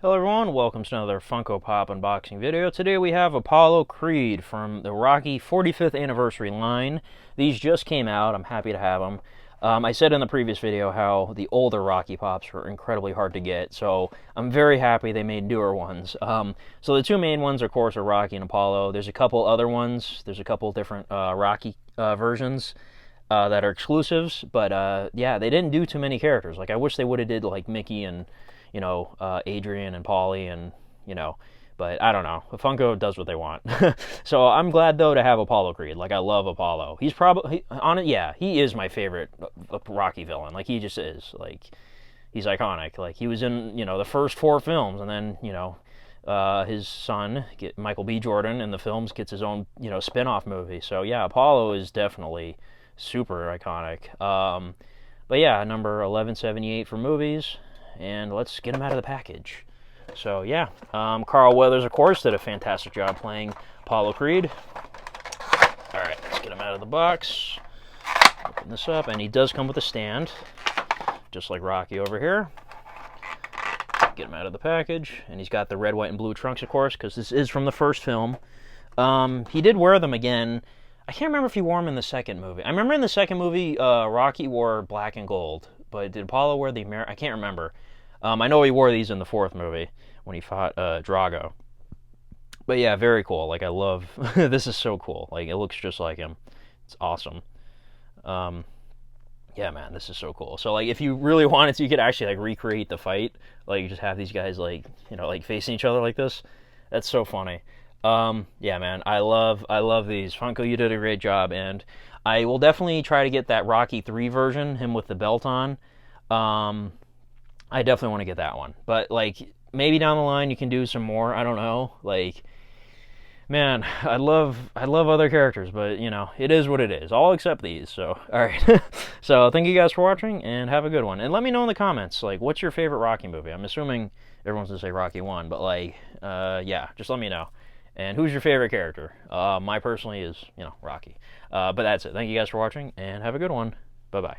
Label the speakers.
Speaker 1: Hello everyone, welcome to another Funko Pop unboxing video. Today we have Apollo Creed from the Rocky 45th anniversary line. These just came out, I'm happy to have them. I said in the previous video how the older Rocky Pops were incredibly hard to get, so I'm very happy they made newer ones. So the two main ones, of course, are Rocky and Apollo. There's a couple other ones, there's a couple different Rocky versions that are exclusives, but yeah, they didn't do too many characters. Like, I wish they would have did like Mickey and Adrian and Paulie but I don't know. Funko does what they want. So I'm glad, though, to have Apollo Creed. Like, I love Apollo. He's probably, he is my favorite Rocky villain. Like, he just is. Like, he's iconic. Like, he was in, the first 4 films, and then, his son, Michael B. Jordan, in the films, gets his own, spin-off movie. So, yeah, Apollo is definitely super iconic. But, yeah, number 1178 for movies. And let's get him out of the package. So yeah, Carl Weathers, of course, did a fantastic job playing Apollo Creed. All right, let's get him out of the box. Open this up, and he does come with a stand, just like Rocky over here. Get him out of the package, and he's got the red, white, and blue trunks, of course, because this is from the first film. He did wear them again. I can't remember if he wore them in the second movie. I remember in the second movie, Rocky wore black and gold, but did Apollo wear the American? I can't remember. I know he wore these in the 4th movie when he fought Drago. But yeah, very cool. Like, I love, this is so cool. Like, it looks just like him. It's awesome. Yeah, man, this is so cool. So, like, if you really wanted to, you could actually, like, recreate the fight. Like, you just have these guys, like, facing each other like this. That's so funny. Yeah, man, I love these. Funko, you did a great job, and I will definitely try to get that Rocky 3 version, him with the belt on. I definitely want to get that one. But, like, maybe down the line you can do some more. I don't know. Like, man, I love other characters, but, it is what it is. All except these, so, alright. So, thank you guys for watching, and have a good one. And let me know in the comments, like, what's your favorite Rocky movie? I'm assuming everyone's going to say Rocky 1, but, like, yeah, just let me know. And who's your favorite character? My personally is, Rocky. But that's it. Thank you guys for watching, and have a good one. Bye-bye.